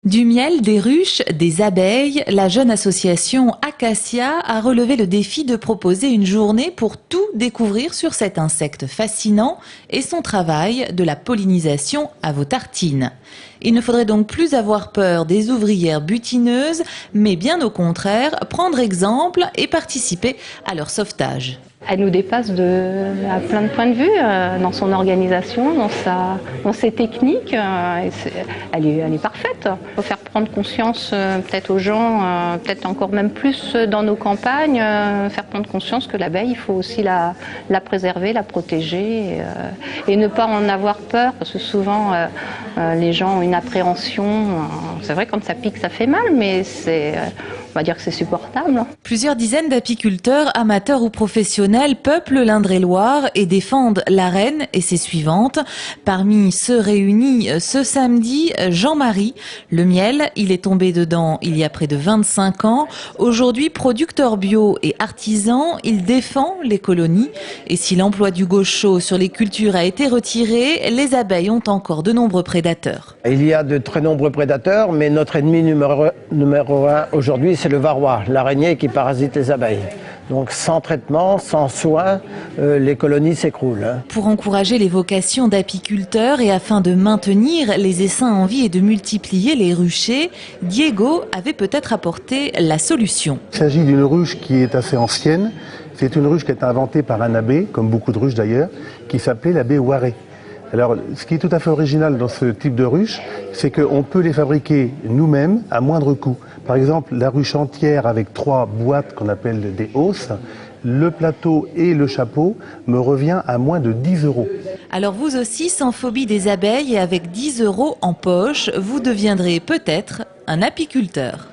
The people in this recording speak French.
Du miel, des ruches, des abeilles, la jeune association Acacia a relevé le défi de proposer une journée pour tout découvrir sur cet insecte fascinant et son travail de la pollinisation à vos tartines. Il ne faudrait donc plus avoir peur des ouvrières butineuses, mais bien au contraire, prendre exemple et participer à leur sauvetage. Elle nous dépasse à plein de points de vue, dans son organisation, dans ses techniques. Elle est parfaite. Il faut faire prendre conscience peut-être aux gens, peut-être encore même plus dans nos campagnes, faire prendre conscience que l'abeille, il faut aussi la préserver, la protéger et ne pas en avoir peur, parce que souvent les gens ont une appréhension. C'est vrai, quand ça pique, ça fait mal, mais on va dire que c'est supportable. Plusieurs dizaines d'apiculteurs, amateurs ou professionnels, peuplent l'Indre-et-Loire et défendent la reine et ses suivantes. Parmi ceux réunis ce samedi, Jean-Marie. Le miel, il est tombé dedans il y a près de 25 ans. Aujourd'hui, producteur bio et artisan, il défend les colonies. Et si l'emploi du gaucho sur les cultures a été retiré, les abeilles ont encore de nombreux prédateurs. Il y a de très nombreux prédateurs, mais notre ennemi numéro un aujourd'hui, c'est le varroa, l'araignée qui parasite les abeilles. Donc sans traitement, sans soin, les colonies s'écroulent. Pour encourager les vocations d'apiculteurs et afin de maintenir les essaims en vie et de multiplier les ruchers, Diego avait peut-être apporté la solution. Il s'agit d'une ruche qui est assez ancienne. C'est une ruche qui a été inventée par un abbé, comme beaucoup de ruches d'ailleurs, qui s'appelait l'abbé Waré. Alors, ce qui est tout à fait original dans ce type de ruche, c'est qu'on peut les fabriquer nous-mêmes à moindre coût. Par exemple, la ruche entière avec 3 boîtes qu'on appelle des hausses, le plateau et le chapeau me revient à moins de 10 €. Alors vous aussi, sans phobie des abeilles et avec 10 € en poche, vous deviendrez peut-être un apiculteur.